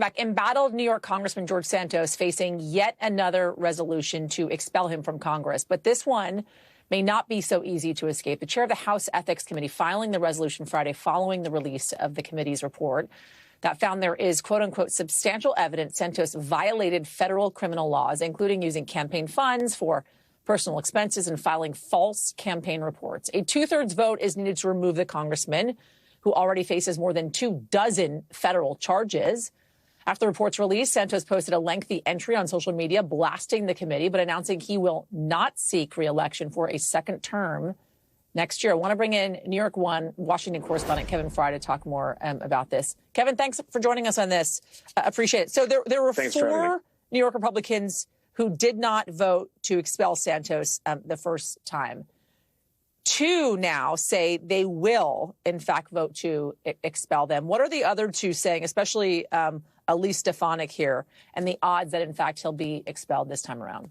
Back, embattled New York Congressman George Santos facing yet another resolution to expel him from Congress. But this one may not be so easy to escape. The chair of the House Ethics Committee filing the resolution Friday following the release of the committee's report that found there is, quote unquote, substantial evidence Santos violated federal criminal laws, including using campaign funds for personal expenses and filing false campaign reports. A two-thirds vote is needed to remove the congressman, who already faces more than 24 federal charges. After the report's release, Santos posted a lengthy entry on social media blasting the committee, but announcing he will not seek re-election for a second term next year. I want to bring in New York One Washington correspondent Kevin Frey to talk more about this. Kevin, thanks for joining us on this. Appreciate it. So there were four New York Republicans who did not vote to expel Santos the first time. Two now say they will, in fact, vote to expel them. What are the other two saying, especially Elise Stefanik here, and the odds that, in fact, he'll be expelled this time around?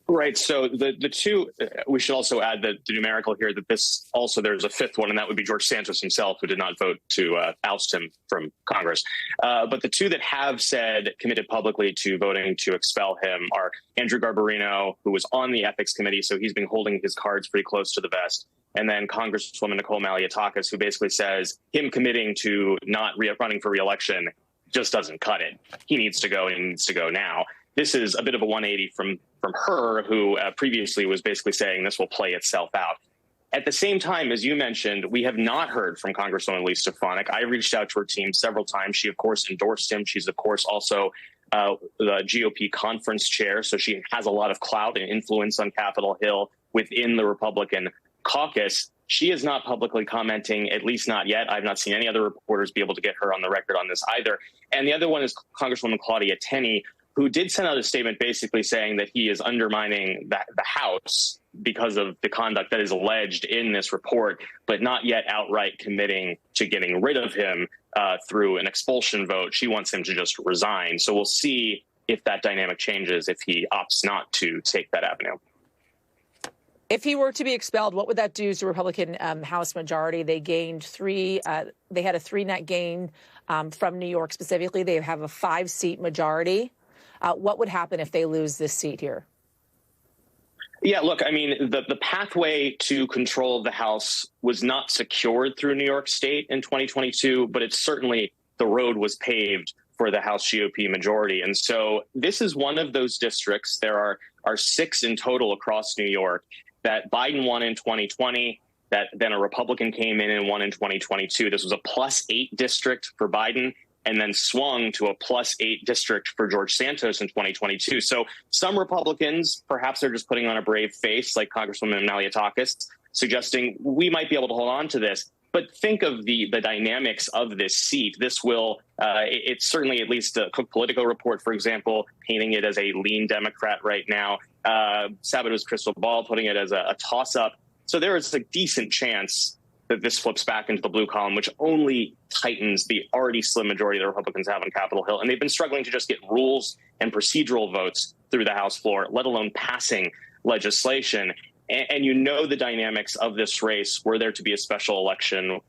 Right. So the two, we should also add the numerical here that this also there's a fifth one, and that would be George Santos himself, who did not vote to oust him from Congress. But the two that have said committed publicly to voting to expel him are Andrew Garbarino, who was on the Ethics Committee, so he's been holding his cards pretty close to the vest. And then Congresswoman Nicole Malliotakis, who basically says him committing to not running for re-election just doesn't cut it. He needs to go, and he needs to go now. This is a bit of a 180 from her, who previously was basically saying this will play itself out. At the same time, as you mentioned, we have not heard from Congresswoman Elise Stefanik. I reached out to her team several times. She, of course, endorsed him. She's, of course, also the GOP conference chair, so she has a lot of clout and influence on Capitol Hill within the Republican caucus. She is not publicly commenting, at least not yet. I've not seen any other reporters be able to get her on the record on this either. And the other one is Congresswoman Claudia Tenney, who did send out a statement basically saying that he is undermining the House because of the conduct that is alleged in this report, but not yet outright committing to getting rid of him through an expulsion vote. She wants him to just resign. So we'll see if that dynamic changes, if he opts not to take that avenue. If he were to be expelled, what would that do to the Republican House majority? They gained they had a 3-net gain from New York specifically. They have a 5-seat majority. What would happen if they lose this seat here? Yeah, look, I mean, the pathway to control of the House was not secured through New York State in 2022, but it's certainly the road was paved for the House GOP majority. And so this is one of those districts. There are 6 in total across New York that Biden won in 2020, that then a Republican came in and won in 2022. This was a +8 district for Biden, and then swung to a +8 district for George Santos in 2022. So some Republicans, perhaps they're just putting on a brave face, like Congresswoman Malliotakis, suggesting we might be able to hold on to this. But think of the dynamics of this seat. This will, it's certainly, at least a Cook Politico report, for example, painting it as a lean Democrat right now. Sabato's crystal ball putting it as a toss-up. So there is a decent chance that this flips back into the blue column, which only tightens the already slim majority the Republicans have on Capitol Hill. And they've been struggling to just get rules and procedural votes through the House floor, let alone passing legislation. And you know the dynamics of this race, were there to be a special election,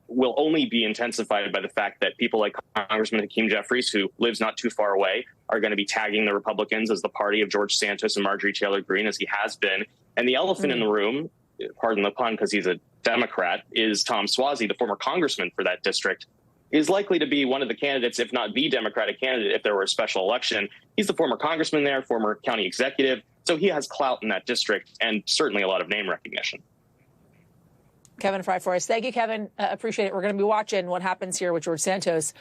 will only be intensified by the fact that people like Congressman Hakeem Jeffries, who lives not too far away, are going to be tagging the Republicans as the party of George Santos and Marjorie Taylor Greene, as he has been. And the elephant in the room, pardon the pun because he's a Democrat, is Tom Suozzi, the former congressman for that district, is likely to be one of the candidates, if not the Democratic candidate, if there were a special election. He's the former congressman there, former county executive. So he has clout in that district and certainly a lot of name recognition. Kevin Frey for us. Thank you, Kevin. Appreciate it. We're going to be watching what happens here with George Santos.